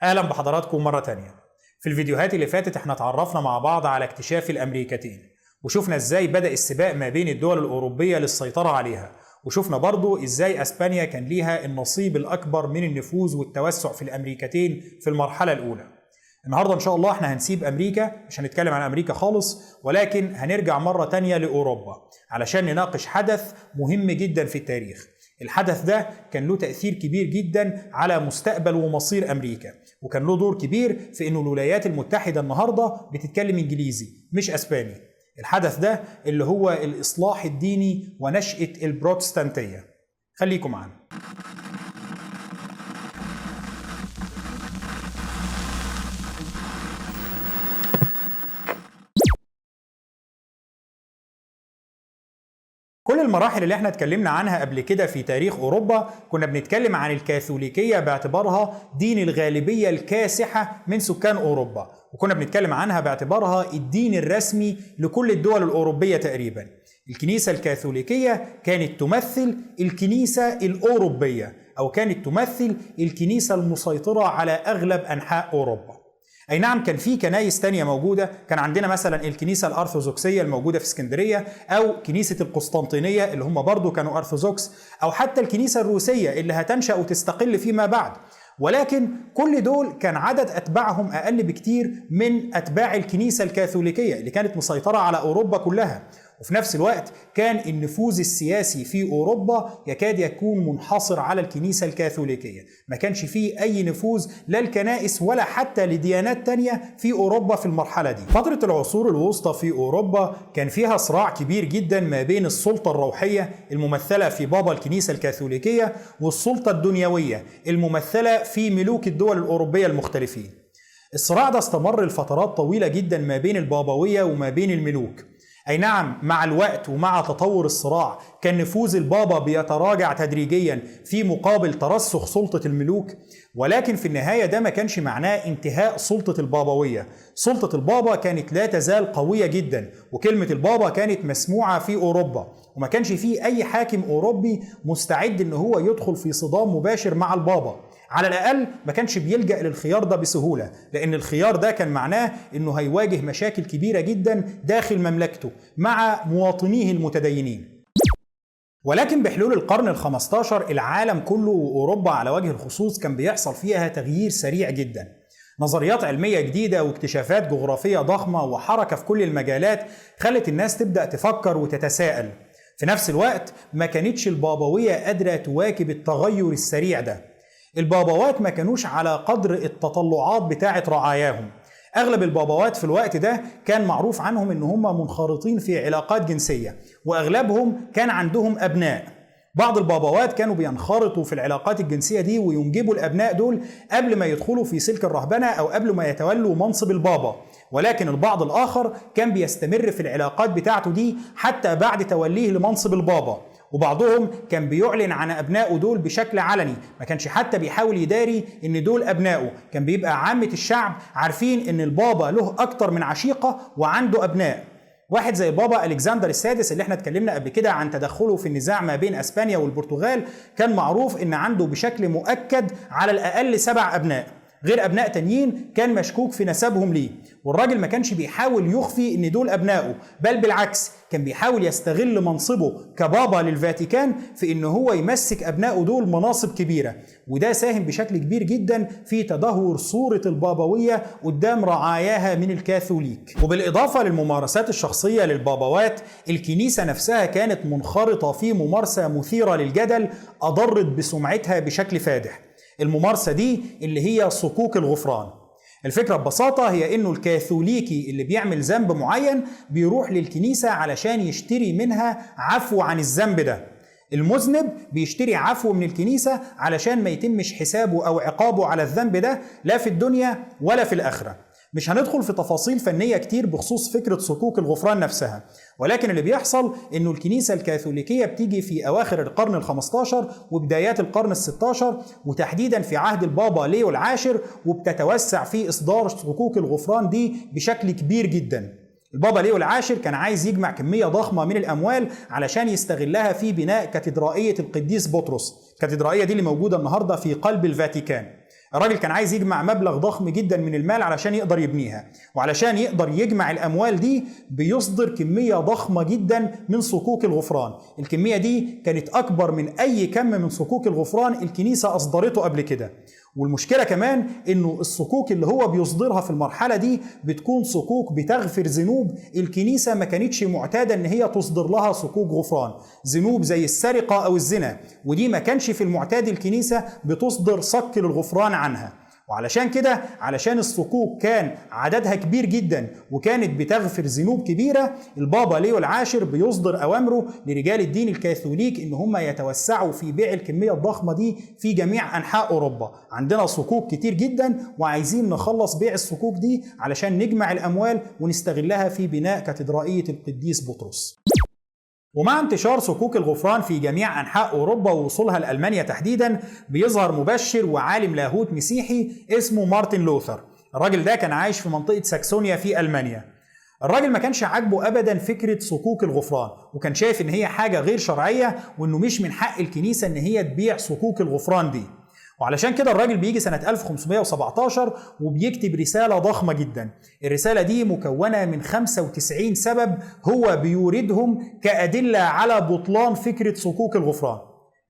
اهلا بحضراتكم مرة تانية. في الفيديوهات اللي فاتت احنا اتعرفنا مع بعض على اكتشاف الامريكتين، وشفنا ازاي بدأ السباق ما بين الدول الاوروبية للسيطرة عليها، وشفنا برضو ازاي اسبانيا كان ليها النصيب الاكبر من النفوذ والتوسع في الامريكتين في المرحلة الاولى. النهاردة ان شاء الله احنا هنسيب امريكا، مش هنتكلم عن امريكا خالص، ولكن هنرجع مرة تانية لاوروبا علشان نناقش حدث مهم جدا في التاريخ. الحدث ده كان له تأثير كبير جدا على مستقبل ومصير أمريكا، وكان له دور كبير في أنه الولايات المتحدة النهاردة بتتكلم إنجليزي مش أسباني. الحدث ده اللي هو الإصلاح الديني ونشأة البروتستانتية. خليكم معنا. كل المراحل اللي احنا اتكلمنا عنها قبل كده في تاريخ اوروبا كنا بنتكلم عن الكاثوليكية باعتبارها دين الغالبية الكاسحة من سكان اوروبا، وكنا بنتكلم عنها باعتبارها الدين الرسمي لكل الدول الاوروبية تقريبا. الكنيسة الكاثوليكية كانت تمثل الكنيسة الاوروبية، او كانت تمثل الكنيسة المسيطرة على اغلب انحاء اوروبا. أي نعم كان في كنايس تانية موجودة، كان عندنا مثلا الكنيسة الأرثوذكسية الموجودة في اسكندرية، أو كنيسة القسطنطينية اللي هم برضو كانوا أرثوذكس، أو حتى الكنيسة الروسية اللي هتنشأ وتستقل فيما بعد. ولكن كل دول كان عدد أتباعهم أقل بكتير من أتباع الكنيسة الكاثوليكية اللي كانت مسيطرة على أوروبا كلها. وفي نفس الوقت كان النفوذ السياسي في أوروبا يكاد يكون منحصر على الكنيسة الكاثوليكية، ما كانش فيه أي نفوذ لا الكنائس ولا حتى لديانات تانية في أوروبا في المرحلة دي. فترة العصور الوسطى في أوروبا كان فيها صراع كبير جدا ما بين السلطة الروحية الممثلة في بابا الكنيسة الكاثوليكية والسلطة الدنيوية الممثلة في ملوك الدول الأوروبية المختلفين. الصراع ده استمر لفترات طويلة جدا ما بين البابوية وما بين الملوك. أي نعم مع الوقت ومع تطور الصراع كان نفوذ البابا بيتراجع تدريجيا في مقابل ترسخ سلطة الملوك، ولكن في النهاية ده ما كانش معناه انتهاء سلطة البابوية. سلطة البابا كانت لا تزال قوية جدا، وكلمة البابا كانت مسموعة في أوروبا، وما كانش فيه أي حاكم أوروبي مستعد إن هو يدخل في صدام مباشر مع البابا. على الأقل ما كانش بيلجأ للخيار ده بسهولة، لأن الخيار ده كان معناه إنه هيواجه مشاكل كبيرة جدا داخل مملكته مع مواطنيه المتدينين. ولكن بحلول القرن ال15 العالم كله وأوروبا على وجه الخصوص كان بيحصل فيها تغيير سريع جدا. نظريات علمية جديدة واكتشافات جغرافية ضخمة وحركة في كل المجالات خلت الناس تبدأ تفكر وتتساءل. في نفس الوقت ما كانتش البابوية قادرة تواكب التغير السريع ده. البابوات ما كانوش على قدر التطلعات بتاعة رعاياهم. أغلب البابوات في الوقت ده كان معروف عنهم إن هم منخرطين في علاقات جنسية، وأغلبهم كان عندهم أبناء. بعض البابوات كانوا بينخرطوا في العلاقات الجنسية دي وينجبوا الأبناء دول قبل ما يدخلوا في سلك الرهبنة أو قبل ما يتولوا منصب البابا، ولكن البعض الآخر كان بيستمر في العلاقات بتاعته دي حتى بعد توليه لمنصب البابا. وبعضهم كان بيعلن عن أبنائه دول بشكل علني، ما كانش حتى بيحاول يداري إن دول أبنائه. كان بيبقى عامة الشعب عارفين إن البابا له أكتر من عشيقة وعنده أبناء. واحد زي البابا ألكسندر السادس اللي احنا اتكلمنا قبل كده عن تدخله في النزاع ما بين أسبانيا والبرتغال، كان معروف إن عنده بشكل مؤكد على الأقل 7 أبناء، غير أبناء تانيين كان مشكوك في نسبهم ليه. والراجل ما كانش بيحاول يخفي إن دول أبنائه، بل بالعكس كان بيحاول يستغل منصبه كبابا للفاتيكان في إن هو يمسك أبنائه دول مناصب كبيرة، وده ساهم بشكل كبير جدا في تدهور صورة البابوية قدام رعاياها من الكاثوليك. وبالإضافة للممارسات الشخصية للبابوات، الكنيسة نفسها كانت منخرطة في ممارسة مثيرة للجدل أضرت بسمعتها بشكل فادح. الممارسة دي اللي هي صكوك الغفران. الفكرة ببساطة هي إنه الكاثوليكي اللي بيعمل ذنب معين بيروح للكنيسة علشان يشتري منها عفو عن الذنب ده. المذنب بيشتري عفو من الكنيسة علشان ما يتمش حسابه أو عقابه على الذنب ده لا في الدنيا ولا في الآخرة. مش هندخل في تفاصيل فنية كتير بخصوص فكرة صكوك الغفران نفسها، ولكن اللي بيحصل إنه الكنيسة الكاثوليكية بتيجي في أواخر القرن ال15 وبدايات القرن ال16، وتحديدا في عهد البابا ليو العاشر، وبتتوسع في إصدار صكوك الغفران دي بشكل كبير جدا. البابا ليو العاشر كان عايز يجمع كمية ضخمة من الأموال علشان يستغلها في بناء كاتدرائية القديس بطرس. الكاتدرائية دي اللي موجودة النهاردة في قلب الفاتيكان. الراجل كان عايز يجمع مبلغ ضخم جدا من المال علشان يقدر يبنيها، وعلشان يقدر يجمع الأموال دي بيصدر كمية ضخمة جدا من صكوك الغفران. الكمية دي كانت أكبر من أي كم من صكوك الغفران الكنيسة أصدرته قبل كده. والمشكلة كمان إنه الصكوك اللي هو بيصدرها في المرحلة دي بتكون صكوك بتغفر ذنوب الكنيسة ما كانتش معتادة إن هي تصدر لها صكوك غفران، ذنوب زي السرقة أو الزنا، ودي ما كانش في المعتاد الكنيسة بتصدر صك للغفران عنها. وعلشان كده، علشان الصكوك كان عددها كبير جدا وكانت بتغفر ذنوب كبيرة، البابا ليو العاشر بيصدر أوامره لرجال الدين الكاثوليك إن هم يتوسعوا في بيع الكمية الضخمة دي في جميع أنحاء أوروبا. عندنا صكوك كتير جدا وعايزين نخلص بيع الصكوك دي علشان نجمع الأموال ونستغلها في بناء كاتدرائية القديس بطرس. ومع انتشار صكوك الغفران في جميع أنحاء أوروبا ووصولها لألمانيا تحديدا، بيظهر مبشر وعالم لاهوت مسيحي اسمه مارتن لوثر. الراجل ده كان عايش في منطقة ساكسونيا في ألمانيا. الراجل ما كانش عاجبه أبدا فكرة صكوك الغفران، وكان شايف إن هي حاجة غير شرعية وإنه مش من حق الكنيسة إن هي تبيع صكوك الغفران دي. وعلشان كده الراجل بيجي سنة 1517 وبيكتب رسالة ضخمة جدا. الرسالة دي مكونة من 95 سبب هو بيوردهم كأدلة على بطلان فكرة صكوك الغفران.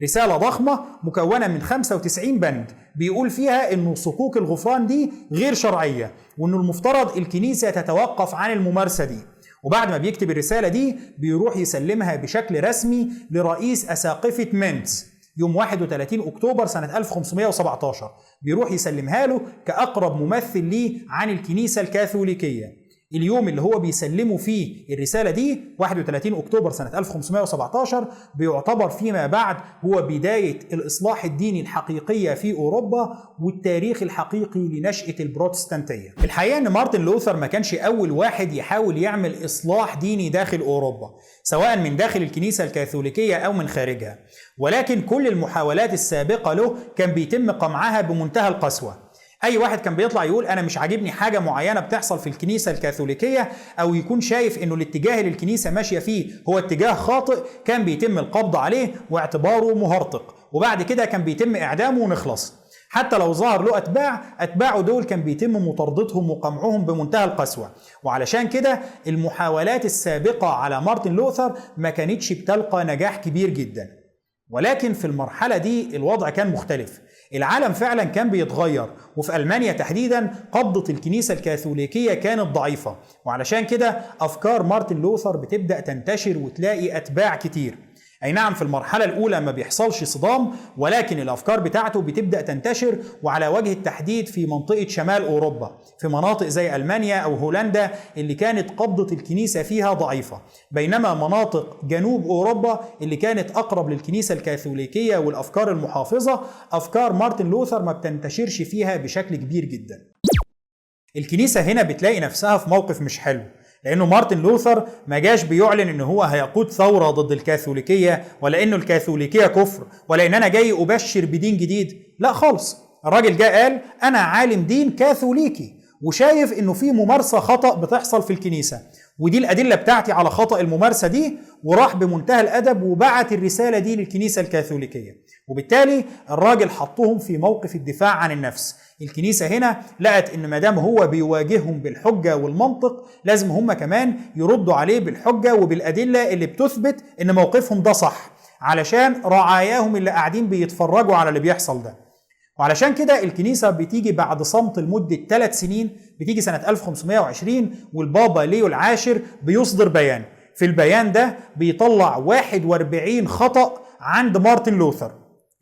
رسالة ضخمة مكونة من 95 بند بيقول فيها إنه صكوك الغفران دي غير شرعية، وإنه المفترض الكنيسة تتوقف عن الممارسة دي. وبعد ما بيكتب الرسالة دي بيروح يسلمها بشكل رسمي لرئيس أساقفة مينتز يوم 31 أكتوبر سنة 1517. بيروح يسلمها له كأقرب ممثل ليه عن الكنيسة الكاثوليكية. اليوم اللي هو بيسلمه فيه الرسالة دي 31 أكتوبر سنة 1517 بيعتبر فيما بعد هو بداية الإصلاح الديني الحقيقية في أوروبا والتاريخ الحقيقي لنشأة البروتستانتية. الحقيقة أن مارتن لوثر ما كانش أول واحد يحاول يعمل إصلاح ديني داخل أوروبا، سواء من داخل الكنيسة الكاثوليكية أو من خارجها، ولكن كل المحاولات السابقة له كان بيتم قمعها بمنتهى القسوة. أي واحد كان بيطلع يقول أنا مش عاجبني حاجة معينة بتحصل في الكنيسة الكاثوليكية، أو يكون شايف إنه الاتجاه اللي الكنيسة ماشية فيه هو اتجاه خاطئ، كان بيتم القبض عليه واعتباره مهرطق، وبعد كده كان بيتم إعدامه ونخلص. حتى لو ظهر له أتباعه دول كان بيتم مطاردتهم وقمعهم بمنتهى القسوة. وعلشان كده المحاولات السابقة على مارتن لوثر ما كانتش بتلقى نجاح كبير جدا. ولكن في المرحلة دي الوضع كان مختلف. العالم فعلا كان بيتغير، وفي ألمانيا تحديدا قبضة الكنيسة الكاثوليكية كانت ضعيفة، وعلشان كده أفكار مارتن لوثر بتبدأ تنتشر وتلاقي أتباع كتير. أي نعم في المرحلة الأولى ما بيحصلش صدام، ولكن الأفكار بتاعته بتبدأ تنتشر، وعلى وجه التحديد في منطقة شمال أوروبا، في مناطق زي ألمانيا أو هولندا اللي كانت قبضة الكنيسة فيها ضعيفة، بينما مناطق جنوب أوروبا اللي كانت أقرب للكنيسة الكاثوليكية والأفكار المحافظة، أفكار مارتن لوثر ما بتنتشرش فيها بشكل كبير جدا. الكنيسة هنا بتلاقي نفسها في موقف مش حلو، لأنه مارتن لوثر ما جاش بيعلن إن هو هيقود ثورة ضد الكاثوليكية، ولا إنه الكاثوليكية كفر، ولا إن أنا جاي أبشر بدين جديد. لا خالص، الراجل جاء قال أنا عالم دين كاثوليكي وشايف إنه في ممارسة خطأ بتحصل في الكنيسة، ودي الأدلة بتاعتي على خطأ الممارسة دي، وراح بمنتهى الأدب وبعت الرسالة دي للكنيسة الكاثوليكية. وبالتالي الراجل حطهم في موقف الدفاع عن النفس. الكنيسة هنا لقت إن مادام هو بيواجههم بالحجة والمنطق، لازم هم كمان يردوا عليه بالحجة وبالأدلة اللي بتثبت إن موقفهم ده صح، علشان رعاياهم اللي قاعدين بيتفرجوا على اللي بيحصل ده. وعلشان كده الكنيسة بتيجي بعد صمت لمدة 3 سنين، بتيجي سنة 1520 والبابا ليو العاشر بيصدر بيان. في البيان ده بيطلع 41 خطأ عند مارتن لوثر.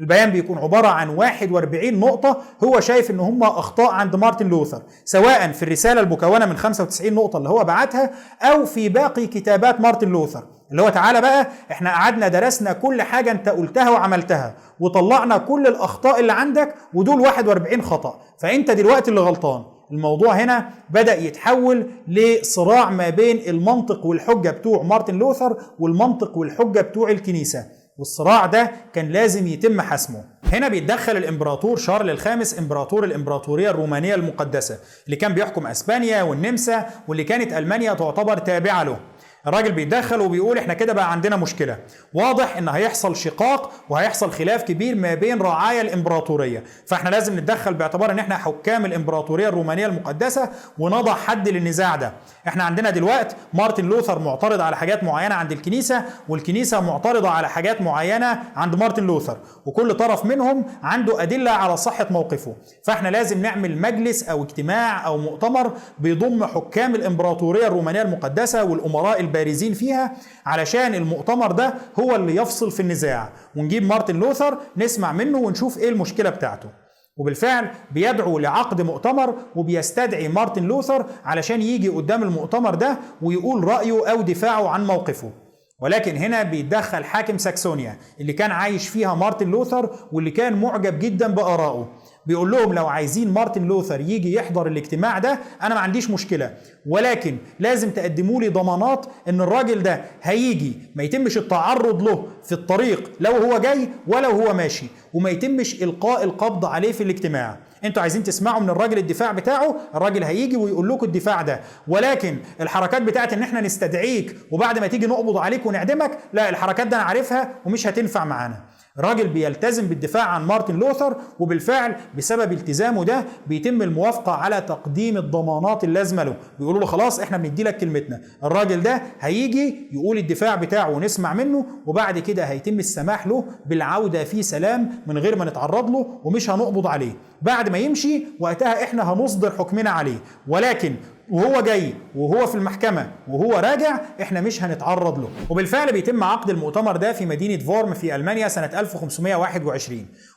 البيان بيكون عبارة عن 41 نقطة هو شايف ان هم اخطاء عند مارتن لوثر، سواء في الرسالة المكونة من 95 نقطة اللي هو بعتها، او في باقي كتابات مارتن لوثر، اللي هو تعالى بقى احنا قعدنا درسنا كل حاجة انت قلتها وعملتها وطلعنا كل الاخطاء اللي عندك، ودول 41 خطأ، فانت دلوقتي اللي غلطان. الموضوع هنا بدأ يتحول لصراع ما بين المنطق والحجة بتوع مارتن لوثر والمنطق والحجة بتوع الكنيسة، والصراع ده كان لازم يتم حسمه. هنا بيتدخل الامبراطور شارل الخامس، امبراطور الامبراطورية الرومانية المقدسة، اللي كان بيحكم اسبانيا والنمسا، واللي كانت المانيا تعتبر تابعة له. الراجل بيتدخل وبيقول احنا كده بقى عندنا مشكلة، واضح ان هيحصل شقاق وهيحصل خلاف كبير ما بين رعايا الامبراطورية، فاحنا لازم نتدخل باعتبار ان احنا حكام الامبراطورية الرومانية المقدسة ونضع حد للنزاع ده. احنا عندنا دلوقتي مارتن لوثر معترض على حاجات معينة عند الكنيسة، والكنيسة معترضة على حاجات معينة عند مارتن لوثر، وكل طرف منهم عنده أدلة على صحة موقفه. فاحنا لازم نعمل مجلس او اجتماع او مؤتمر بيضم حكام الامبراطورية الرومانية المقدسة والامراء البارزين فيها، علشان المؤتمر ده هو اللي يفصل في النزاع، ونجيب مارتن لوثر نسمع منه ونشوف ايه المشكلة بتاعته. وبالفعل بيدعو لعقد مؤتمر وبيستدعي مارتن لوثر علشان يجي قدام المؤتمر ده ويقول رأيه او دفاعه عن موقفه. ولكن هنا بيتدخل حاكم ساكسونيا اللي كان عايش فيها مارتن لوثر واللي كان معجب جدا بآرائه. بيقول لهم لو عايزين مارتن لوثر يجي يحضر الاجتماع ده انا ما عنديش مشكلة، ولكن لازم تقدموا لي ضمانات ان الراجل ده هيجي ما يتمش التعرض له في الطريق لو هو جاي ولا هو ماشي، وما يتمش القاء القبض عليه في الاجتماع. انتوا عايزين تسمعوا من الراجل الدفاع بتاعه، الراجل هيجي ويقول لكم الدفاع ده، ولكن الحركات بتاعت ان احنا نستدعيك وبعد ما تيجي نقبض عليك ونعدمك، لا، الحركات ده انا عارفها ومش هتنفع معانا. الراجل بيلتزم بالدفاع عن مارتن لوثر، وبالفعل بسبب التزامه ده بيتم الموافقة على تقديم الضمانات اللازمة له. بيقولوا له خلاص احنا بندي لك كلمتنا، الراجل ده هيجي يقول الدفاع بتاعه ونسمع منه، وبعد كده هيتم السماح له بالعودة في سلام من غير ما نتعرض له ومش هنقبض عليه. بعد ما يمشي وقتها احنا هنصدر حكمنا عليه، ولكن وهو جاي وهو في المحكمة وهو راجع احنا مش هنتعرض له. وبالفعل بيتم عقد المؤتمر ده في مدينة فورم في ألمانيا سنة 1521،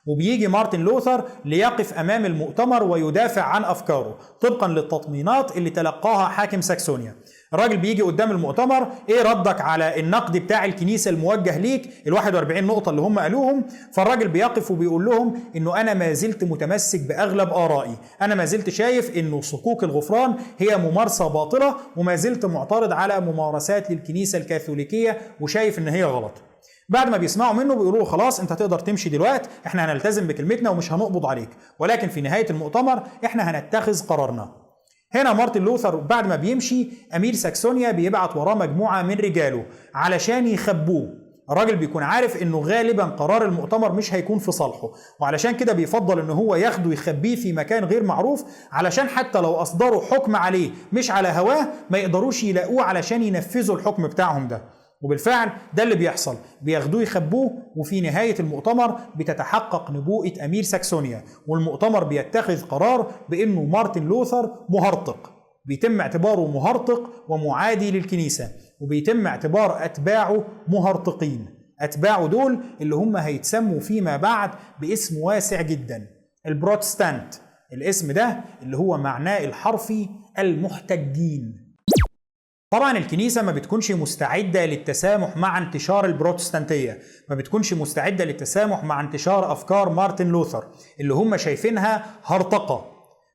وبيجي مارتن لوثر ليقف أمام المؤتمر ويدافع عن أفكاره طبقا للتطمينات اللي تلقاها حاكم ساكسونيا. الراجل بيجي قدام المؤتمر، ايه ردك على النقد بتاع الكنيسة الموجه ليك، ال41 نقطة اللي هم قالوهم؟ فالراجل بيقف وبيقول لهم انه انا ما زلت متمسك باغلب آرائي، انا ما زلت شايف انه صكوك الغفران هي ممارسة باطلة، وما زلت معترض على ممارسات للكنيسة الكاثوليكية وشايف ان هي غلط. بعد ما بيسمعوا منه بيقولوا له خلاص انت تقدر تمشي دلوقتي، احنا هنلتزم بكلمتنا ومش هنقبض عليك، ولكن في نهاية المؤتمر احنا هنتخذ قرارنا. هنا مارتن لوثر بعد ما بيمشي امير ساكسونيا بيبعت وراه مجموعة من رجاله علشان يخبوه. الراجل بيكون عارف انه غالبا قرار المؤتمر مش هيكون في صالحه، وعلشان كده بيفضل ان هو ياخده يخبيه في مكان غير معروف، علشان حتى لو اصدروا حكم عليه مش على هواه ما يقدروش يلاقوه علشان ينفذوا الحكم بتاعهم ده. وبالفعل ده اللي بيحصل، بياخدوه يخبوه، وفي نهاية المؤتمر بتتحقق نبوءة أمير ساكسونيا، والمؤتمر بيتخذ قرار بأنه مارتن لوثر مهرطق، بيتم اعتباره مهرطق ومعادي للكنيسة، وبيتم اعتبار أتباعه مهرطقين. أتباعه دول اللي هم هيتسموا فيما بعد باسم واسع جدا، البروتستانت. الاسم ده اللي هو معناه الحرفي المحتجين. طبعا الكنيسة ما بتكونش مستعدة للتسامح مع انتشار البروتستانتية، ما بتكونش مستعدة للتسامح مع انتشار أفكار مارتن لوثر اللي هم شايفينها هرطقة.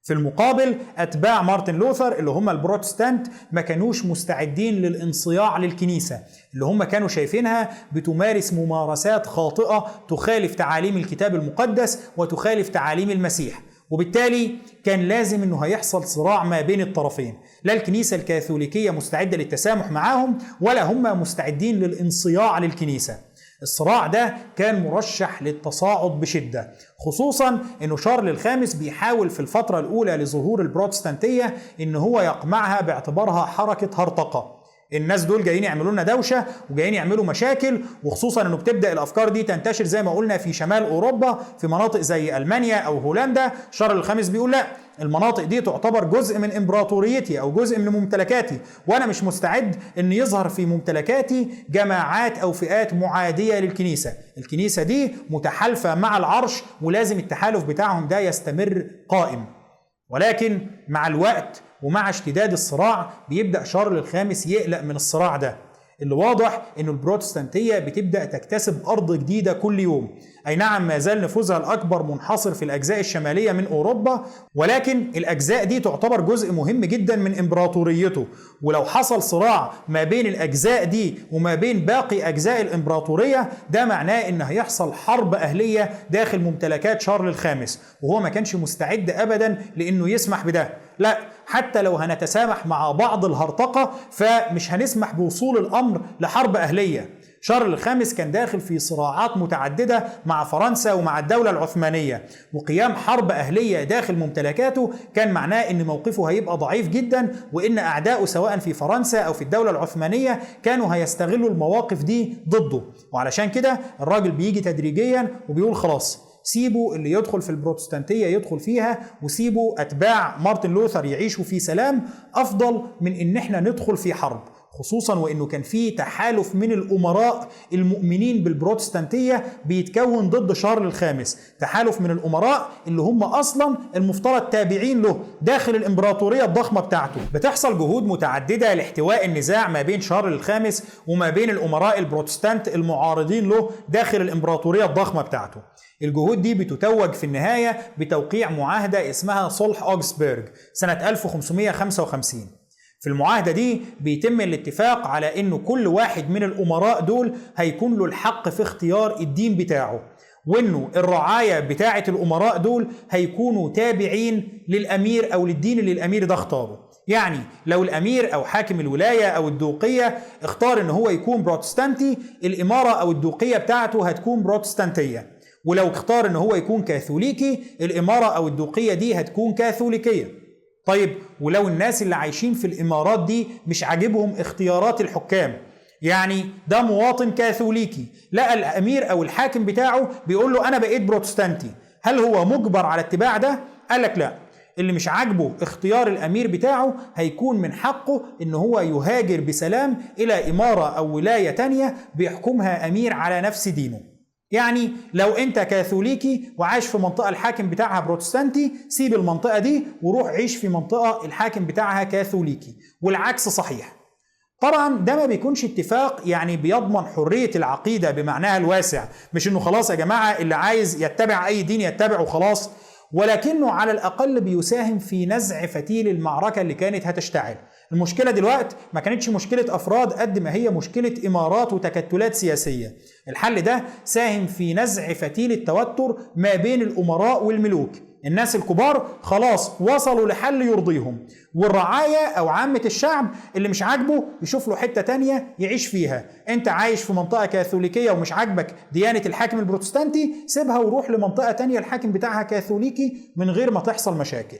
في المقابل أتباع مارتن لوثر اللي هم البروتستانت ما كانوش مستعدين للانصياع للكنيسة اللي هم كانوا شايفينها بتمارس ممارسات خاطئة تخالف تعاليم الكتاب المقدس وتخالف تعاليم المسيح، وبالتالي كان لازم انه هيحصل صراع ما بين الطرفين. لا الكنيسة الكاثوليكية مستعدة للتسامح معاهم ولا هم مستعدين للانصياع للكنيسة. الصراع ده كان مرشح للتصاعد بشدة، خصوصا انه شارل الخامس بيحاول في الفترة الاولى لظهور البروتستانتية ان هو يقمعها باعتبارها حركة هرطقة. الناس دول جايين يعملوا لنا دوشه وجايين يعملوا مشاكل، وخصوصا انه بتبدا الافكار دي تنتشر زي ما قلنا في شمال اوروبا في مناطق زي المانيا او هولندا. شارل الخامس بيقول لا، المناطق دي تعتبر جزء من امبراطوريتي او جزء من ممتلكاتي، وانا مش مستعد ان يظهر في ممتلكاتي جماعات او فئات معاديه للكنيسه. الكنيسه دي متحالفه مع العرش ولازم التحالف بتاعهم ده يستمر قائم. ولكن مع الوقت ومع اشتداد الصراع بيبدأ شارل الخامس يقلق من الصراع ده، اللي واضح ان البروتستانتية بتبدأ تكتسب أرض جديدة كل يوم. أي نعم ما زال نفوذها الأكبر منحصر في الأجزاء الشمالية من أوروبا، ولكن الأجزاء دي تعتبر جزء مهم جدا من إمبراطوريته، ولو حصل صراع ما بين الأجزاء دي وما بين باقي أجزاء الإمبراطورية ده معناه إن هيحصل حرب أهلية داخل ممتلكات شارل الخامس، وهو ما كانش مستعد أبدا لأنه يسمح بده. لا، حتى لو هنتسامح مع بعض الهرطقة فمش هنسمح بوصول الأمر لحرب أهلية. شارل الخامس كان داخل في صراعات متعددة مع فرنسا ومع الدولة العثمانية، وقيام حرب أهلية داخل ممتلكاته كان معناه إن موقفه هيبقى ضعيف جدا، وإن أعداؤه سواء في فرنسا أو في الدولة العثمانية كانوا هيستغلوا المواقف دي ضده. وعلشان كده الراجل بيجي تدريجيا وبيقول خلاص، سيبوا اللي يدخل في البروتستانتية يدخل فيها، وسيبوا أتباع مارتن لوثر يعيشوا في سلام، أفضل من إن احنا ندخل في حرب. خصوصا وإنه كان في تحالف من الأمراء المؤمنين بالبروتستانتية بيتكون ضد شارل الخامس، تحالف من الأمراء اللي هم أصلا المفترض تابعين له داخل الإمبراطورية الضخمة بتاعته. بتحصل جهود متعددة لاحتواء النزاع ما بين شارل الخامس وما بين الأمراء البروتستانت المعارضين له داخل الإمبراطورية الضخمة بتاعته. الجهود دي بتتوج في النهاية بتوقيع معاهدة اسمها صلح أوغسبرغ سنة 1555. في المعاهدة دي بيتم الاتفاق على إنه كل واحد من الأمراء دول هيكون له الحق في اختيار الدين بتاعه، وإنه الرعاية بتاعة الأمراء دول هيكونوا تابعين للأمير أو للدين اللي الأمير ده اختاره. يعني لو الأمير أو حاكم الولاية أو الدوقية اختار إن هو يكون بروتستانتي، الإمارة أو الدوقية بتاعته هتكون بروتستانتية، ولو اختار إن هو يكون كاثوليكي، الإمارة أو الدوقية دي هتكون كاثوليكية. طيب ولو الناس اللي عايشين في الإمارات دي مش عاجبهم اختيارات الحكام، يعني ده مواطن كاثوليكي لقى الأمير أو الحاكم بتاعه بيقول له أنا بقيت بروتستانتي، هل هو مجبر على اتباع ده؟ قال لك لا، اللي مش عاجبه اختيار الأمير بتاعه هيكون من حقه إن هو يهاجر بسلام إلى إمارة أو ولاية تانية بيحكمها أمير على نفس دينه. يعني لو انت كاثوليكي وعايش في منطقة الحاكم بتاعها بروتستانتي، سيب المنطقة دي وروح عيش في منطقة الحاكم بتاعها كاثوليكي، والعكس صحيح. طبعا ده ما بيكونش اتفاق يعني بيضمن حرية العقيدة بمعناها الواسع، مش انه خلاص يا جماعة اللي عايز يتبع اي دين يتبعه خلاص، ولكنه على الأقل بيساهم في نزع فتيل المعركة اللي كانت هتشتعل. المشكلة دلوقتي ما كانتش مشكلة أفراد قد ما هي مشكلة إمارات وتكتلات سياسية. الحل ده ساهم في نزع فتيل التوتر ما بين الأمراء والملوك. الناس الكبار خلاص وصلوا لحل يرضيهم، والرعاية أو عامة الشعب اللي مش عاجبه يشوف له حتة تانية يعيش فيها. انت عايش في منطقة كاثوليكية ومش عاجبك ديانة الحاكم البروتستانتي، سيبها وروح لمنطقة تانية الحاكم بتاعها كاثوليكي من غير ما تحصل مشاكل.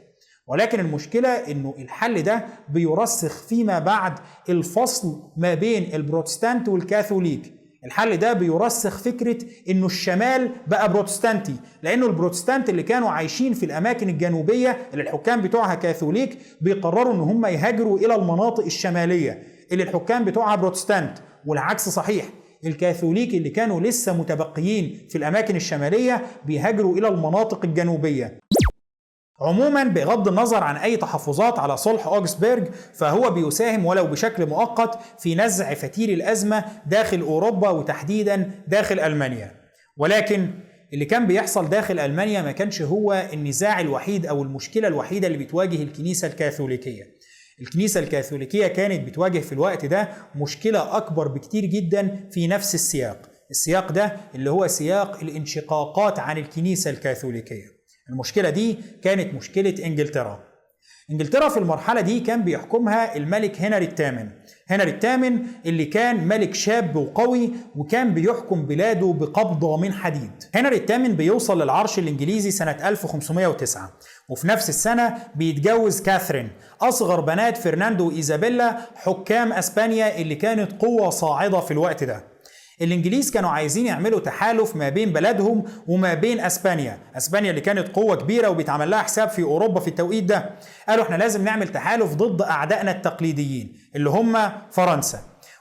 ولكن المشكلة انه الحل ده بيرسخ فيما بعد الفصل ما بين البروتستانت والكاثوليك. الحل ده بيرسخ فكرة انه الشمال بقى بروتستانتي، لانه البروتستانت اللي كانوا عايشين في الاماكن الجنوبية اللي الحكام بتوعها كاثوليك بيقرروا ان هم يهاجروا الى المناطق الشمالية اللي الحكام بتوعها بروتستانت، والعكس صحيح. الكاثوليك اللي كانوا لسه متبقيين في الاماكن الشمالية بيهاجروا الى المناطق الجنوبية. عموما بغض النظر عن أي تحفظات على صلح أوغسبرغ، فهو بيساهم ولو بشكل مؤقت في نزع فتيل الأزمة داخل أوروبا وتحديدا داخل ألمانيا. ولكن اللي كان بيحصل داخل ألمانيا ما كانش هو النزاع الوحيد أو المشكلة الوحيدة اللي بتواجه الكنيسة الكاثوليكية. الكنيسة الكاثوليكية كانت بتواجه في الوقت ده مشكلة أكبر بكتير جدا في نفس السياق ده اللي هو سياق الانشقاقات عن الكنيسة الكاثوليكية. المشكلة دي كانت مشكلة إنجلترا في المرحلة دي كان بيحكمها الملك هنري الثامن اللي كان ملك شاب وقوي وكان بيحكم بلاده بقبضة من حديد. هنري الثامن بيوصل للعرش الإنجليزي سنة 1509، وفي نفس السنة بيتجوز كاثرين أصغر بنات فرناندو وإيزابيلا حكام أسبانيا اللي كانت قوة صاعدة في الوقت ده. الإنجليز كانوا عايزين يعملوا تحالف ما بين بلدهم وما بين أسبانيا اللي كانت قوة كبيرة وبيتعمل لها حساب في أوروبا في التوقيت ده. قالوا احنا لازم نعمل تحالف ضد أعدائنا التقليديين اللي هم فرنسا،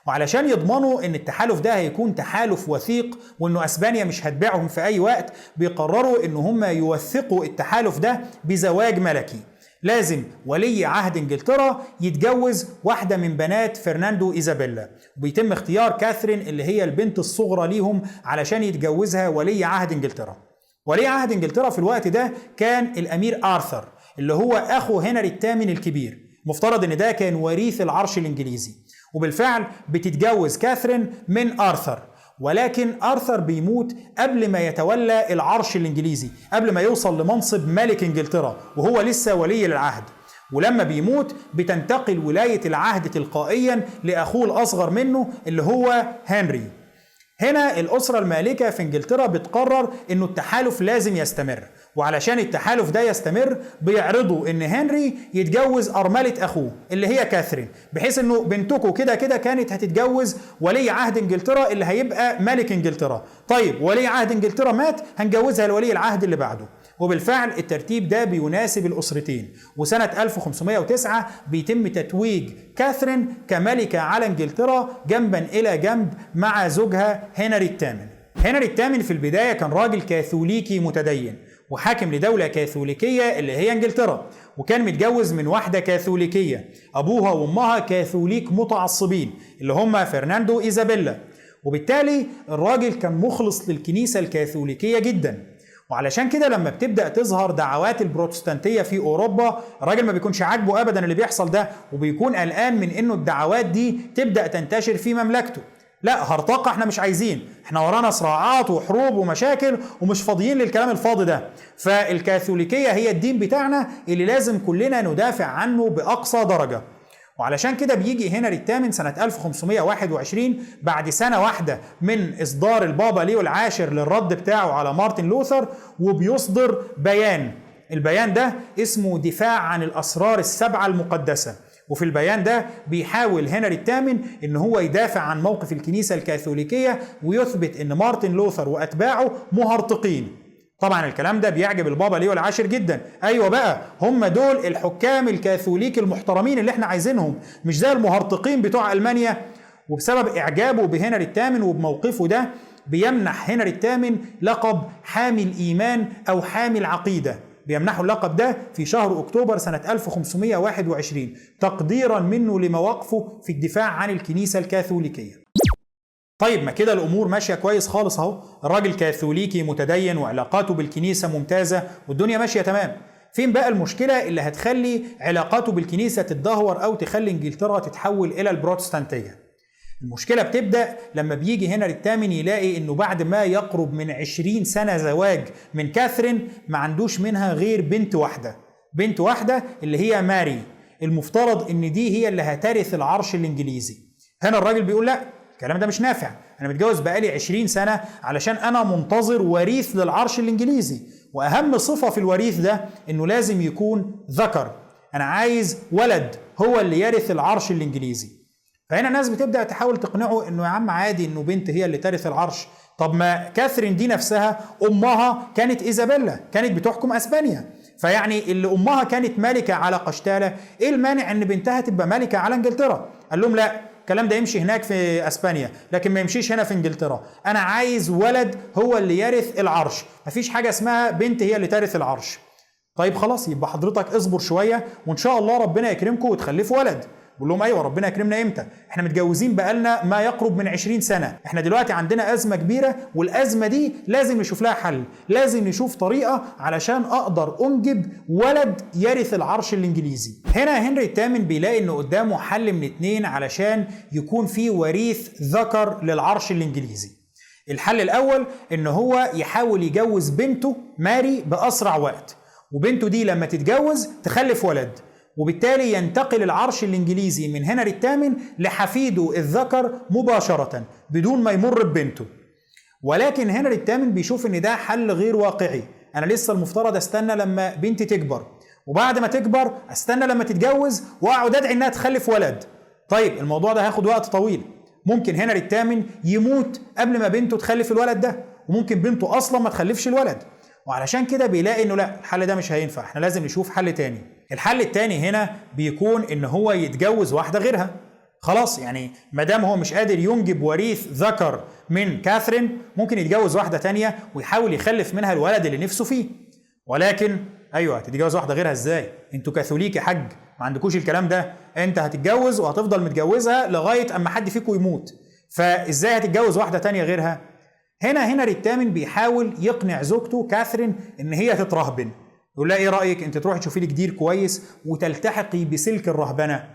وعلشان يضمنوا ان التحالف ده هيكون تحالف وثيق وانه اسبانيا مش هتبيعهم في اي وقت، بيقرروا ان هم يوثقوا التحالف ده بزواج ملكي. لازم ولي عهد انجلترا يتجوز واحدة من بنات فرناندو إيزابيلا، وبيتم اختيار كاثرين اللي هي البنت الصغرى ليهم علشان يتجوزها ولي عهد انجلترا. ولي عهد انجلترا في الوقت ده كان الأمير آرثر اللي هو أخو هنري الثامن الكبير، مفترض ان ده كان وريث العرش الإنجليزي. وبالفعل بتتجوز كاثرين من آرثر، ولكن آرثر بيموت قبل ما يتولى العرش الإنجليزي، قبل ما يوصل لمنصب ملك إنجلترا وهو لسه ولي العهد. ولما بيموت بتنتقل ولاية العهد تلقائيا لأخوه الأصغر منه اللي هو هنري. هنا الأسرة المالكة في إنجلترا بتقرر إنه التحالف لازم يستمر، وعلشان التحالف ده يستمر بيعرضوا إن هنري يتجوز أرملة أخوه اللي هي كاثرين، بحيث إنه بنتكم كده كده كانت هتتجوز ولي عهد إنجلترا اللي هيبقى ملك إنجلترا. طيب ولي عهد إنجلترا مات، هنجوزها لولي العهد اللي بعده. وبالفعل الترتيب ده بيناسب الأسرتين، وسنة 1509 بيتم تتويج كاثرين كملكة على إنجلترا جنبا إلى جنب مع زوجها هنري الثامن. هنري الثامن في البداية كان راجل كاثوليكي متدين وحاكم لدولة كاثوليكية اللي هي إنجلترا، وكان متجوز من واحدة كاثوليكية أبوها وأمها كاثوليك متعصبين اللي هم فرناندو إيزابيلا، وبالتالي الراجل كان مخلص للكنيسة الكاثوليكية جدا. وعلشان كده لما بتبدأ تظهر دعوات البروتستانتية في أوروبا الراجل ما بيكونش عاجبه أبدا اللي بيحصل ده، وبيكون قلقان من إنه الدعوات دي تبدأ تنتشر في مملكته. لا هرطقة احنا مش عايزين، احنا ورانا صراعات وحروب ومشاكل ومش فاضيين للكلام الفاضي ده. فالكاثوليكية هي الدين بتاعنا اللي لازم كلنا ندافع عنه بأقصى درجة. وعلشان كده بيجي هنري الثامن سنة 1521 بعد سنة واحدة من إصدار البابا ليو العاشر للرد بتاعه على مارتن لوثر، وبيصدر بيان. البيان ده اسمه دفاع عن الأسرار السبعة المقدسة. وفي البيان ده بيحاول هنري الثامن إن هو يدافع عن موقف الكنيسة الكاثوليكية ويثبت إن مارتن لوثر وأتباعه مهرطقين. طبعا الكلام ده بيعجب البابا ليو العاشر جدا. ايوه بقى هم دول الحكام الكاثوليك المحترمين اللي احنا عايزينهم، مش زي المهرطقين بتوع المانيا. وبسبب اعجابه بهنري الثامن وبموقفه ده بيمنح هنري الثامن لقب حامي الايمان او حامي العقيده. بيمنحوا اللقب ده في شهر اكتوبر سنه 1521 تقديرا منه لمواقفه في الدفاع عن الكنيسه الكاثوليكيه. طيب ما كده الامور ماشيه كويس خالص اهو، الراجل كاثوليكي متدين وعلاقاته بالكنيسه ممتازه والدنيا ماشيه تمام. فين بقى المشكله اللي هتخلي علاقاته بالكنيسه تتدهور او تخلي انجلترا تتحول الى البروتستانتيه؟ المشكله بتبدا لما بيجي هنري الثامن يلاقي انه بعد ما يقرب من 20 سنه زواج من كاثرين ما عندوش منها غير بنت واحده اللي هي ماري. المفترض ان دي هي اللي هترث العرش الانجليزي. هنا الراجل بيقول لا، الكلام ده مش نافع، انا متجوز بقالي 20 سنه علشان انا منتظر وريث للعرش الانجليزي، واهم صفه في الوريث ده انه لازم يكون ذكر. انا عايز ولد هو اللي يرث العرش الانجليزي. فهنا الناس بتبدا تحاول تقنعه انه يا عم عادي انه بنت هي اللي ترث العرش. طب ما كاثرين دي نفسها امها كانت ايزابيلا، كانت بتحكم اسبانيا، فيعني اللي امها كانت ملكه على قشتاله، ايه المانع ان بنتها تبقى ملكه على انجلترا؟ قال لهم لا، الكلام ده يمشي هناك في اسبانيا لكن ما يمشيش هنا في انجلترا. انا عايز ولد هو اللي يرث العرش، مفيش حاجه اسمها بنت هي اللي ترث العرش. طيب خلاص يبقى حضرتك اصبر شويه وان شاء الله ربنا يكرمكم وتخلفوا ولد. بقول لهم ايوه ربنا يكرمنا امتى؟ احنا متجوزين بقالنا ما يقرب من 20 سنه، احنا دلوقتي عندنا ازمه كبيره والازمه دي لازم نشوف لها حل، لازم نشوف طريقه علشان اقدر انجب ولد يرث العرش الانجليزي. هنا هنري الثامن بيلاقي انه قدامه حل من اتنين علشان يكون في وريث ذكر للعرش الانجليزي. الحل الاول ان هو يحاول يجوز بنته ماري باسرع وقت، وبنته دي لما تتجوز تخلف ولد، وبالتالي ينتقل العرش الانجليزي من هنري الثامن لحفيده الذكر مباشرة بدون ما يمر ببنته. ولكن هنري الثامن بيشوف ان ده حل غير واقعي. انا لسه المفترض استنى لما بنتي تكبر، وبعد ما تكبر استنى لما تتجوز واقعد ادعي انها تخلف ولد. طيب الموضوع ده هياخد وقت طويل، ممكن هنري الثامن يموت قبل ما بنته تخلف الولد ده، وممكن بنته اصلا ما تخلفش الولد. وعلشان كده بيلاقي انه لا، الحل ده مش هينفع، احنا لازم نشوف حل تاني. الحل التاني هنا بيكون ان هو يتجوز واحدة غيرها. خلاص يعني مادام هو مش قادر ينجب وريث ذكر من كاثرين، ممكن يتجوز واحدة تانية ويحاول يخلف منها الولد اللي نفسه فيه. ولكن ايوه هتتجوز واحدة غيرها ازاي؟ انتوا كاثوليك يا حاج، ما عندكوش الكلام ده. انت هتتجوز وهتفضل متجوزها لغاية اما حد فيكم يموت، فازاي هتتجوز واحدة تانية غيرها؟ هنا هنري الثامن بيحاول يقنع زوجته كاثرين ان هي تترهبن. يقول لها ايه رايك انت تروحي تشوفي لي جدير كويس وتلتحقي بسلك الرهبنه،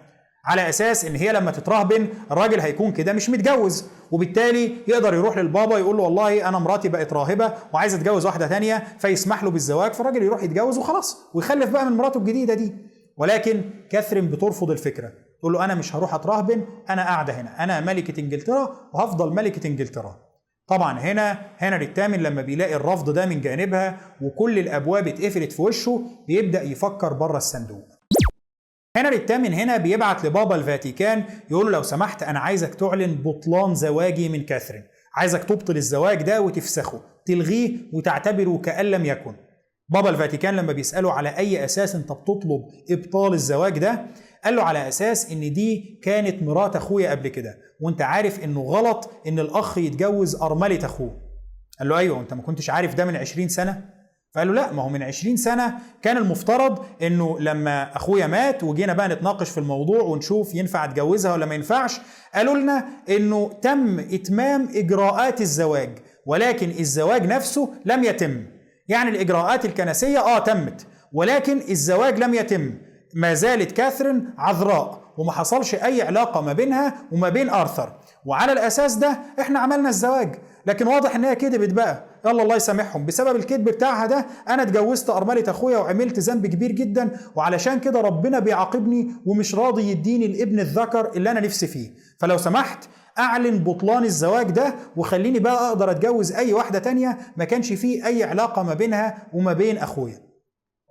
على اساس ان هي لما تترهبن الراجل هيكون كده مش متجوز، وبالتالي يقدر يروح للبابا يقول له والله انا مراتي بقت راهبه وعايز اتجوز واحده ثانيه، فيسمح له بالزواج، فالراجل يروح يتجوز وخلاص ويخلف بقى من مراته الجديده دي. ولكن كاثرين بترفض الفكرة، تقول له أنا مش هروح أترهبن، أنا قاعدة هنا، أنا ملكة إنجلترا وهفضل ملكة إنجلترا. طبعا هنا هنري الثامن لما بيلاقي الرفض ده من جانبها وكل الأبواب اتقفلت في وشه بيبدأ يفكر بره الصندوق. هنري الثامن هنا بيبعت لبابا الفاتيكان يقول له لو سمحت أنا عايزك تعلن بطلان زواجي من كاثرين، عايزك تبطل الزواج ده وتفسخه، تلغيه وتعتبره كأن لم يكن. بابا الفاتيكان لما بيسأله على أي أساس أنت بتطلب إبطال الزواج ده، قال له على أساس إن دي كانت مرات أخويا قبل كده، وأنت عارف إنه غلط إن الأخ يتجوز أرملة أخوه. قال له أيوه، أنت ما كنتش عارف ده من 20 سنة؟ فقال له لا، ما هو من 20 سنة كان المفترض إنه لما أخويا مات وجينا بقى نتناقش في الموضوع ونشوف ينفع أتجوزها ولا ما ينفعش، قالوا لنا إنه تم إتمام إجراءات الزواج ولكن الزواج نفسه لم يتم. يعني الإجراءات الكنسية تمت ولكن الزواج لم يتم، ما زالت كاثرين عذراء وما حصلش أي علاقة ما بينها وما بين آرثر، وعلى الأساس ده إحنا عملنا الزواج. لكن واضح إنها كدبت بقى، يلا الله يسامحهم، بسبب الكذب بتاعها ده أنا اتجوزت أرملة أخويا وعملت ذنب كبير جدا، وعلشان كده ربنا بيعاقبني ومش راضي يديني الابن الذكر اللي أنا نفسي فيه، فلو سمحت أعلن بطلان الزواج ده وخليني بقى أقدر أتجوز أي واحدة تانية ما كانش فيه أي علاقة ما بينها وما بين أخويا.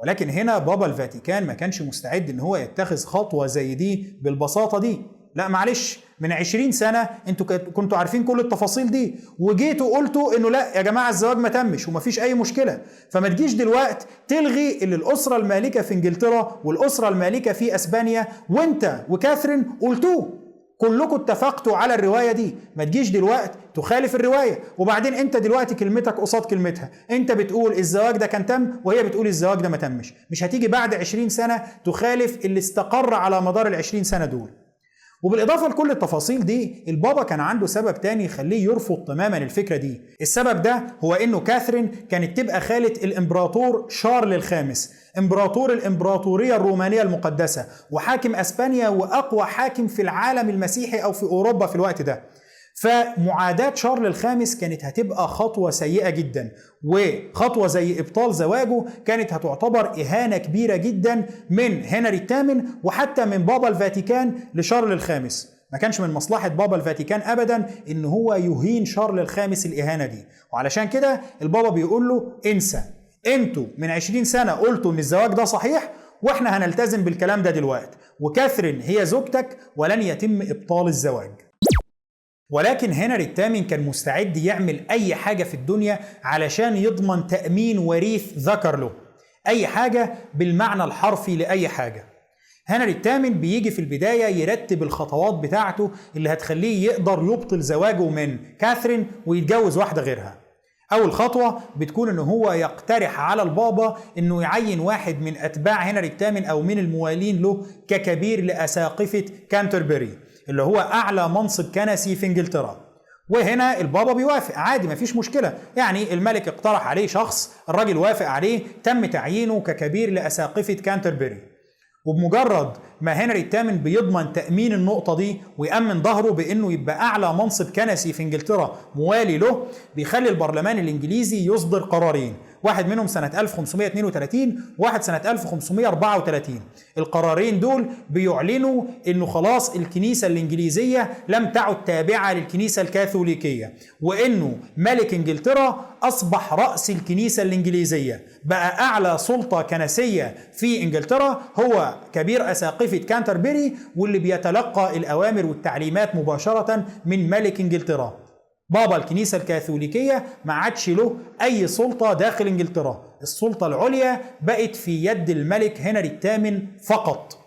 ولكن هنا بابا الفاتيكان ما كانش مستعد إن هو يتخذ خطوة زي دي بالبساطة دي. لا معلش، من 20 سنة انتوا كنتوا عارفين كل التفاصيل دي وجيتوا قلتوا انه لا يا جماعة الزواج ما تمش ومفيش اي مشكلة، فما تجيش دلوقت تلغي اللي الأسرة المالكة في انجلترا والأسرة المالكة في اسبانيا وانت وكاثرين قلتوه، كلكم اتفقتوا على الرواية دي، ما تجيش دلوقتي تخالف الرواية. وبعدين انت دلوقتي كلمتك قصاد كلمتها، انت بتقول الزواج ده كان تم وهي بتقول الزواج ده ما تمش، مش هتيجي بعد 20 سنة تخالف اللي استقر على مدار ال20 سنة دول. وبالإضافة لكل التفاصيل دي، البابا كان عنده سبب تاني يخليه يرفض تماما الفكرة دي. السبب ده هو إنه كاثرين كانت تبقى خالة الإمبراطور شارل الخامس، إمبراطور الإمبراطورية الرومانية المقدسة وحاكم أسبانيا وأقوى حاكم في العالم المسيحي أو في أوروبا في الوقت ده. فمعاداة شارل الخامس كانت هتبقى خطوة سيئة جدا، وخطوة زي إبطال زواجه كانت هتعتبر إهانة كبيرة جدا من هنري الثامن وحتى من بابا الفاتيكان لشارل الخامس. ما كانش من مصلحة بابا الفاتيكان أبدا إن هو يهين شارل الخامس الإهانة دي، وعلشان كده البابا بيقول له انسى، انتوا من 20 سنة قلتوا إن الزواج ده صحيح وإحنا هنلتزم بالكلام ده دلوقتي، وكاثرين هي زوجتك ولن يتم إبطال الزواج. ولكن هنري الثامن كان مستعد يعمل أي حاجة في الدنيا علشان يضمن تأمين وريث ذكر له، أي حاجة بالمعنى الحرفي لأي حاجة. هنري الثامن بيجي في البداية يرتب الخطوات بتاعته اللي هتخليه يقدر يبطل زواجه من كاثرين ويتجوز واحدة غيرها. أول خطوة بتكون إنه هو يقترح على البابا إنه يعين واحد من أتباع هنري الثامن أو من الموالين له ككبير لأساقفة كانتربري، اللي هو أعلى منصب كنسي في إنجلترا. وهنا البابا بيوافق عادي، مفيش مشكلة، يعني الملك اقترح عليه شخص، الراجل وافق عليه، تم تعيينه ككبير لأساقفة كانتربري. وبمجرد ما هنري الثامن بيضمن تأمين النقطة دي ويأمن ظهره بأنه يبقى أعلى منصب كنسي في إنجلترا موالي له، بيخلي البرلمان الإنجليزي يصدر قرارين، واحد منهم سنة 1532 وواحد سنة 1534. القرارين دول بيعلنوا انه خلاص الكنيسة الانجليزية لم تعد تابعة للكنيسة الكاثوليكية، وانه ملك انجلترا اصبح رأس الكنيسة الانجليزية، بقى اعلى سلطة كنسية في انجلترا هو كبير اساقفة كانتربري، واللي بيتلقى الاوامر والتعليمات مباشرة من ملك انجلترا. بابا الكنيسة الكاثوليكية ما عادش له أي سلطة داخل إنجلترا، السلطة العليا بقت في يد الملك هنري الثامن فقط.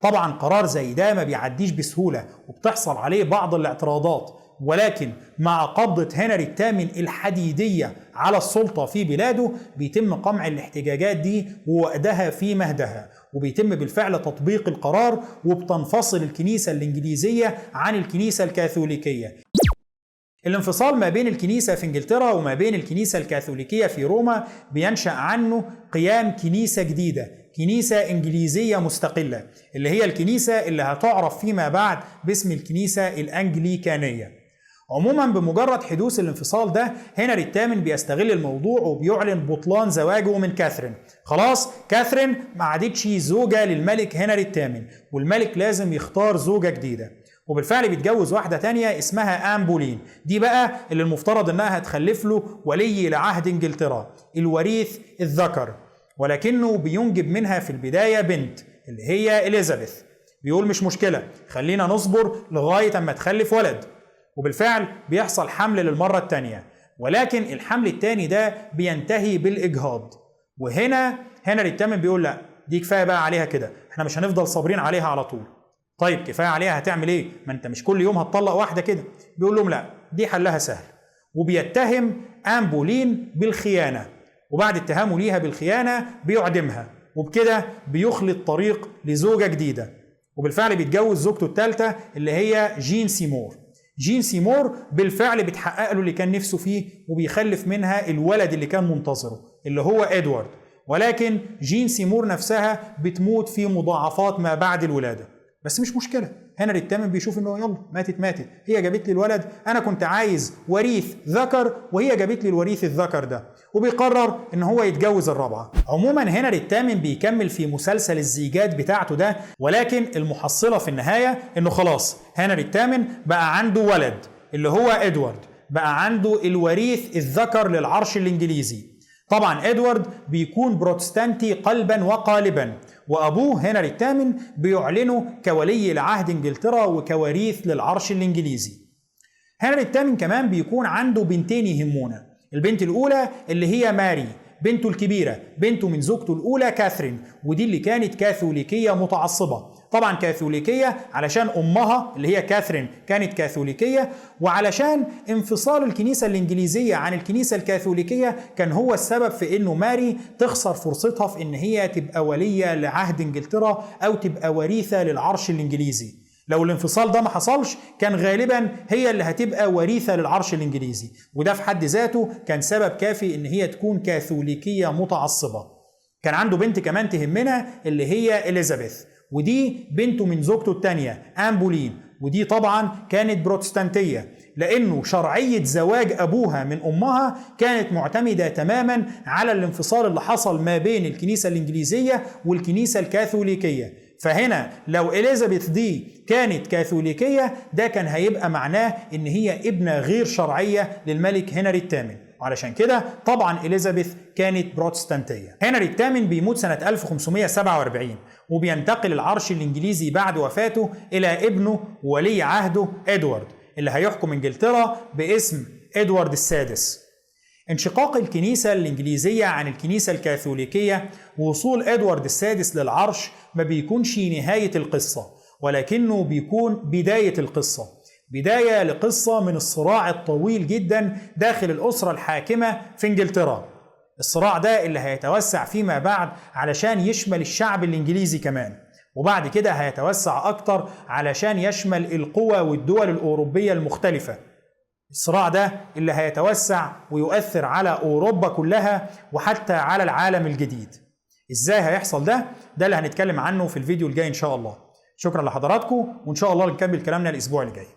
طبعا قرار زي ده ما بيعديش بسهولة وبتحصل عليه بعض الاعتراضات، ولكن مع قبضة هنري الثامن الحديدية على السلطة في بلاده بيتم قمع الاحتجاجات دي ووأدها في مهدها، وبيتم بالفعل تطبيق القرار، وبتنفصل الكنيسة الإنجليزية عن الكنيسة الكاثوليكية. الانفصال ما بين الكنيسة في انجلترا وما بين الكنيسة الكاثوليكية في روما بينشأ عنه قيام كنيسة جديدة، كنيسة إنجليزية مستقلة، اللي هي الكنيسة اللي هتعرف فيما بعد باسم الكنيسة الأنجليكانية. عموما بمجرد حدوث الانفصال ده هنري الثامن بيستغل الموضوع وبيعلن بطلان زواجه من كاثرين. خلاص كاثرين ما عادتش زوجة للملك هنري الثامن، والملك لازم يختار زوجة جديدة، وبالفعل بيتجوز واحدة تانية اسمها آن بولين. دي بقى اللي المفترض انها هتخلف له ولي لعهد انجلترا، الوريث الذكر، ولكنه بينجب منها في البداية بنت اللي هي إليزابيث. بيقول مش مشكلة، خلينا نصبر لغاية اما تخلف ولد. وبالفعل بيحصل حمل للمرة التانية، ولكن الحمل التاني ده بينتهي بالإجهاض. وهنا هنري الثامن بيقول لا، دي كفاية بقى عليها كده، احنا مش هنفضل صابرين عليها على طول. طيب كفاية عليها، هتعمل ايه؟ ما انت مش كل يوم هتطلق واحدة كده. بيقول لهم لا، دي حلها سهل. وبيتهم آن بولين بالخيانة، وبعد اتهامه ليها بالخيانة بيعدمها، وبكده بيخلط طريق لزوجة جديدة. وبالفعل بيتجوز زوجته الثالثة اللي هي جين سيمور. جين سيمور بالفعل بتحقق له اللي كان نفسه فيه، وبيخلف منها الولد اللي كان منتظره اللي هو إدوارد. ولكن جين سيمور نفسها بتموت في مضاعفات ما بعد الولادة. بس مش مشكلة، هنري الثامن بيشوف انه يلا ماتت، هي جابت لي الولد، انا كنت عايز وريث ذكر وهي جابت لي الوريث الذكر ده، وبيقرر ان هو يتجوز الرابعة. عموما هنري الثامن بيكمل في مسلسل الزيجات بتاعته ده، ولكن المحصلة في النهاية انه خلاص هنري الثامن بقى عنده ولد اللي هو إدوارد، بقى عنده الوريث الذكر للعرش الانجليزي. طبعا إدوارد بيكون بروتستانتي قلبا وقالبا، وأبوه هنري الثامن بيعلنه كولي لعهد إنجلترا وكوريث للعرش الإنجليزي. هنري الثامن كمان بيكون عنده بنتين يهمونا. البنت الأولى اللي هي ماري، بنته الكبيرة، بنته من زوجته الأولى كاثرين، ودي اللي كانت كاثوليكية متعصبة. طبعا كاثوليكية علشان أمها اللي هي كاثرين كانت كاثوليكية، وعلشان انفصال الكنيسة الإنجليزية عن الكنيسة الكاثوليكية كان هو السبب في إنه ماري تخسر فرصتها في إن هي تبقى ولية لعهد إنجلترا أو تبقى وريثة للعرش الإنجليزي. لو الانفصال ده ما حصلش كان غالبا هي اللي هتبقى وريثة للعرش الإنجليزي، وده في حد ذاته كان سبب كافي إن هي تكون كاثوليكية متعصبة. كان عنده بنت كمان تهمنا اللي هي إليزابيث، ودي بنته من زوجته الثانية آن بولين، ودي طبعا كانت بروتستانتية، لأنه شرعية زواج أبوها من أمها كانت معتمدة تماما على الانفصال اللي حصل ما بين الكنيسة الإنجليزية والكنيسة الكاثوليكية. فهنا لو إليزابيث دي كانت كاثوليكية ده كان هيبقى معناه إن هي ابنة غير شرعية للملك هنري الثامن، وعلشان كده طبعا إليزابيث كانت بروتستانتية. هنري الثامن بيموت سنة 1547، وبينتقل العرش الإنجليزي بعد وفاته إلى ابنه ولي عهده إدوارد اللي هيحكم إنجلترا باسم إدوارد السادس. انشقاق الكنيسة الإنجليزية عن الكنيسة الكاثوليكية ووصول إدوارد السادس للعرش ما بيكونش نهاية القصة، ولكنه بيكون بداية القصة، بداية لقصة من الصراع الطويل جدا داخل الأسرة الحاكمة في إنجلترا. الصراع ده اللي هيتوسع فيما بعد علشان يشمل الشعب الإنجليزي كمان، وبعد كده هيتوسع أكتر علشان يشمل القوى والدول الأوروبية المختلفة. الصراع ده اللي هيتوسع ويؤثر على أوروبا كلها وحتى على العالم الجديد. إزاي هيحصل ده؟ ده اللي هنتكلم عنه في الفيديو الجاي إن شاء الله. شكرا لحضراتكم، وإن شاء الله نكمل كلامنا الأسبوع الجاي.